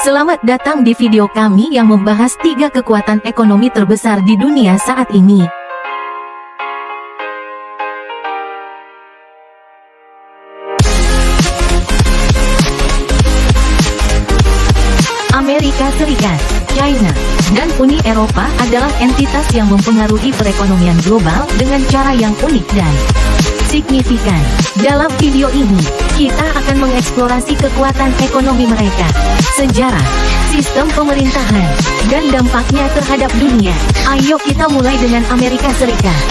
Selamat datang di video kami yang membahas 3 kekuatan ekonomi terbesar di dunia saat ini. Amerika Serikat, China, dan Uni Eropa adalah entitas yang mempengaruhi perekonomian global dengan cara yang unik dan signifikan. Dalam video ini, kita akan mengeksplorasi kekuatan ekonomi mereka, sejarah, sistem pemerintahan, dan dampaknya terhadap dunia. Ayo kita mulai dengan Amerika Serikat.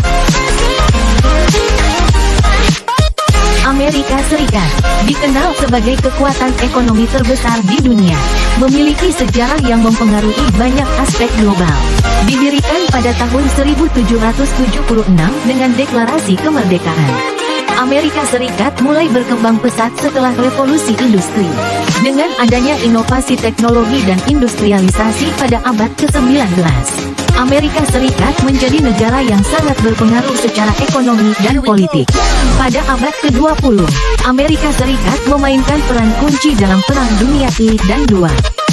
Amerika Serikat, dikenal sebagai kekuatan ekonomi terbesar di dunia, memiliki sejarah yang mempengaruhi banyak aspek global. Didirikan pada tahun 1776 dengan deklarasi kemerdekaan, Amerika Serikat mulai berkembang pesat setelah revolusi industri. Dengan adanya inovasi teknologi dan industrialisasi pada abad ke-19, Amerika Serikat menjadi negara yang sangat berpengaruh secara ekonomi dan politik. Pada abad ke-20, Amerika Serikat memainkan peran kunci dalam Perang Dunia I dan II.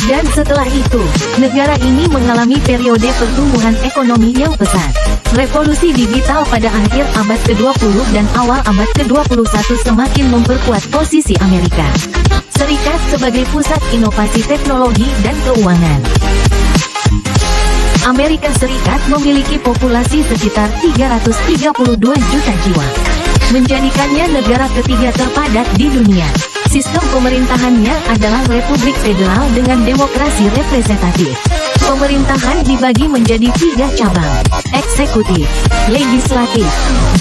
Dan setelah itu, negara ini mengalami periode pertumbuhan ekonomi yang pesat. Revolusi digital pada akhir abad ke-20 dan awal abad ke-21 semakin memperkuat posisi Amerika Serikat sebagai pusat inovasi teknologi dan keuangan. Amerika Serikat memiliki populasi sekitar 332 juta jiwa, menjadikannya negara ketiga terpadat di dunia. Sistem pemerintahannya adalah Republik Federal dengan demokrasi representatif. Pemerintahan dibagi menjadi 3 cabang: eksekutif, legislatif,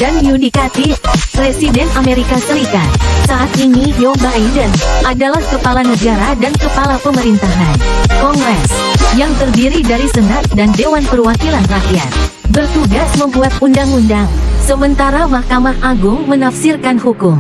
dan yudikatif. Presiden Amerika Serikat saat ini Joe Biden adalah kepala negara dan kepala pemerintahan. Kongres, yang terdiri dari Senat dan Dewan Perwakilan Rakyat, bertugas membuat undang-undang, sementara Mahkamah Agung menafsirkan hukum.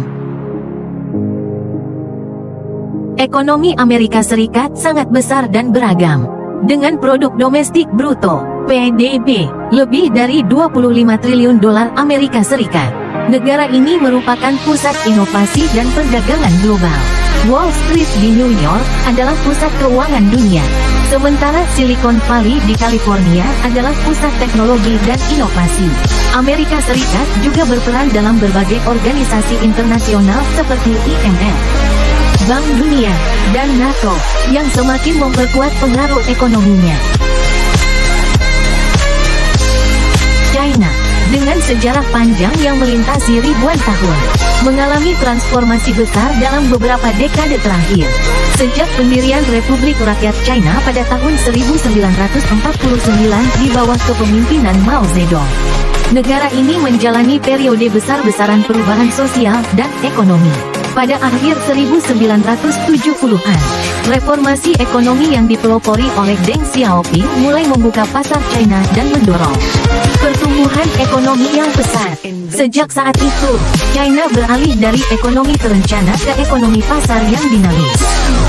Ekonomi Amerika Serikat sangat besar dan beragam. Dengan produk domestik bruto (PDB) lebih dari 25 triliun dolar Amerika Serikat, negara ini merupakan pusat inovasi dan perdagangan global. Wall Street di New York adalah pusat keuangan dunia, sementara Silicon Valley di California adalah pusat teknologi dan inovasi. Amerika Serikat juga berperan dalam berbagai organisasi internasional seperti IMF, Bank Dunia, dan NATO, yang semakin memperkuat pengaruh ekonominya. China, dengan sejarah panjang yang melintasi ribuan tahun, mengalami transformasi besar dalam beberapa dekade terakhir. Sejak pendirian Republik Rakyat China pada tahun 1949 di bawah kepemimpinan Mao Zedong, negara ini menjalani periode besar-besaran perubahan sosial dan ekonomi. Pada akhir 1970-an, reformasi ekonomi yang dipelopori oleh Deng Xiaoping mulai membuka pasar China dan mendorong pertumbuhan ekonomi yang pesat. Sejak saat itu, China beralih dari ekonomi terencana ke ekonomi pasar yang dinamis.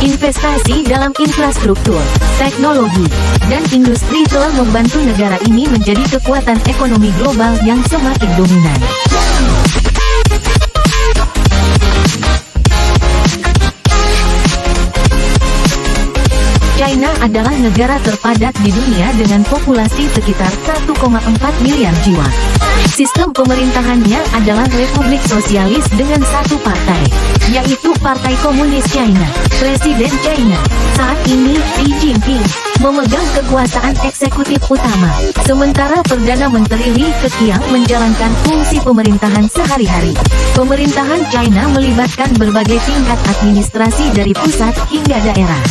Investasi dalam infrastruktur, teknologi, dan industri telah membantu negara ini menjadi kekuatan ekonomi global yang semakin dominan. China adalah negara terpadat di dunia dengan populasi sekitar 1,4 miliar jiwa. Sistem pemerintahannya adalah Republik Sosialis dengan satu partai, yaitu Partai Komunis China. Presiden China saat ini Xi Jinping memegang kekuasaan eksekutif utama, sementara Perdana Menteri Li Keqiang menjalankan fungsi pemerintahan sehari-hari. Pemerintahan China melibatkan berbagai tingkat administrasi dari pusat hingga daerah,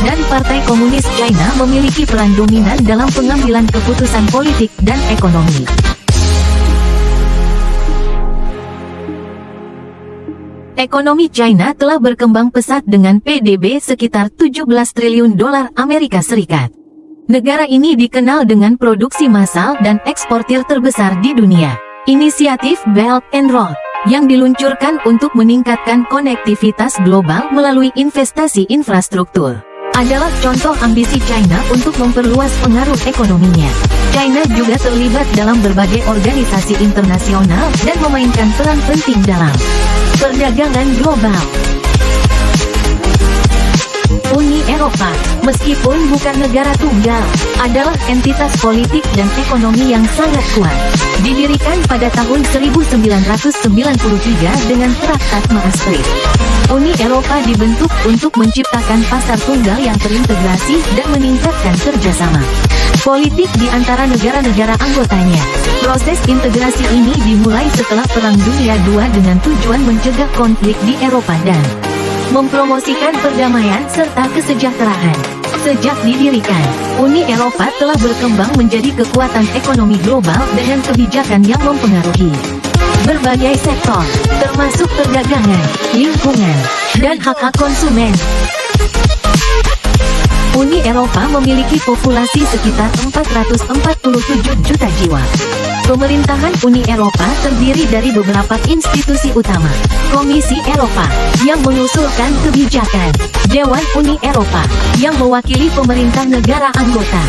dan Partai Komunis China memiliki peran dominan dalam pengambilan keputusan politik dan ekonomi. Ekonomi China telah berkembang pesat dengan PDB sekitar 17 triliun dolar Amerika Serikat. Negara ini dikenal dengan produksi massal dan eksportir terbesar di dunia. Inisiatif Belt and Road, yang diluncurkan untuk meningkatkan konektivitas global melalui investasi infrastruktur, adalah contoh ambisi China untuk memperluas pengaruh ekonominya. China juga terlibat dalam berbagai organisasi internasional dan memainkan peran penting dalam perdagangan global. Uni Eropa, meskipun bukan negara tunggal, adalah entitas politik dan ekonomi yang sangat kuat. Didirikan pada tahun 1993 dengan Traktat Maastricht. Uni Eropa dibentuk untuk menciptakan pasar tunggal yang terintegrasi dan meningkatkan kerjasama politik di antara negara-negara anggotanya. Proses integrasi ini dimulai setelah Perang Dunia II dengan tujuan mencegah konflik di Eropa dan mempromosikan perdamaian serta kesejahteraan. Sejak didirikan, Uni Eropa telah berkembang menjadi kekuatan ekonomi global dengan kebijakan yang mempengaruhi berbagai sektor, termasuk perdagangan, lingkungan, dan hak-hak konsumen. Uni Eropa memiliki populasi sekitar 447 juta jiwa. Pemerintahan Uni Eropa terdiri dari beberapa institusi utama. Komisi Eropa, yang mengusulkan kebijakan. Dewan Uni Eropa, yang mewakili pemerintah negara anggota.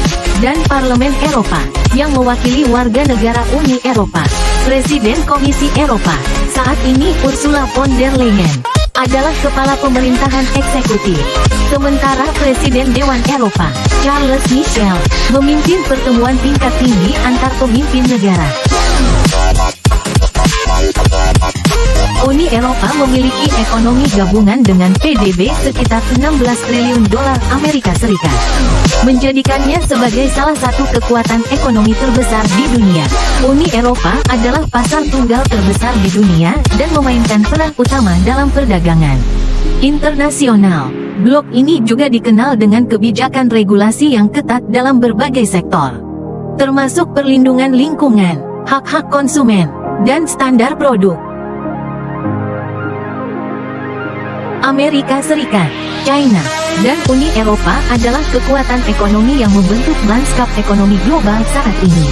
Dan Parlemen Eropa, yang mewakili warga negara Uni Eropa. Presiden Komisi Eropa, saat ini Ursula von der Leyen, adalah kepala pemerintahan eksekutif. Sementara Presiden Dewan Eropa, Charles Michel, memimpin pertemuan tingkat tinggi antar pemimpin negara. Uni Eropa memiliki ekonomi gabungan dengan PDB sekitar 16 triliun dolar Amerika Serikat, menjadikannya sebagai salah satu kekuatan ekonomi terbesar di dunia. Uni Eropa adalah pasar tunggal terbesar di dunia dan memainkan peran utama dalam perdagangan internasional. Blok ini juga dikenal dengan kebijakan regulasi yang ketat dalam berbagai sektor, termasuk perlindungan lingkungan, hak-hak konsumen, dan standar produk. Amerika Serikat, China, dan Uni Eropa adalah kekuatan ekonomi yang membentuk lanskap ekonomi global saat ini.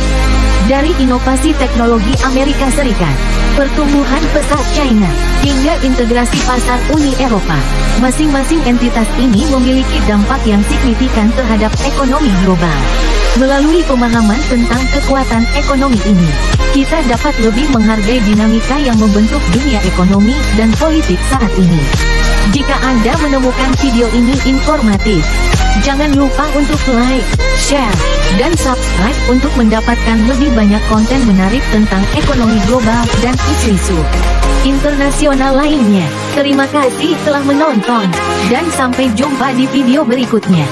Dari inovasi teknologi Amerika Serikat, pertumbuhan pesat China, hingga integrasi pasar Uni Eropa, masing-masing entitas ini memiliki dampak yang signifikan terhadap ekonomi global. Melalui pemahaman tentang kekuatan ekonomi ini, kita dapat lebih menghargai dinamika yang membentuk dunia ekonomi dan politik saat ini. Jika Anda menemukan video ini informatif, jangan lupa untuk like, share, dan subscribe untuk mendapatkan lebih banyak konten menarik tentang ekonomi global dan isu-isu internasional lainnya. Terima kasih telah menonton, dan sampai jumpa di video berikutnya.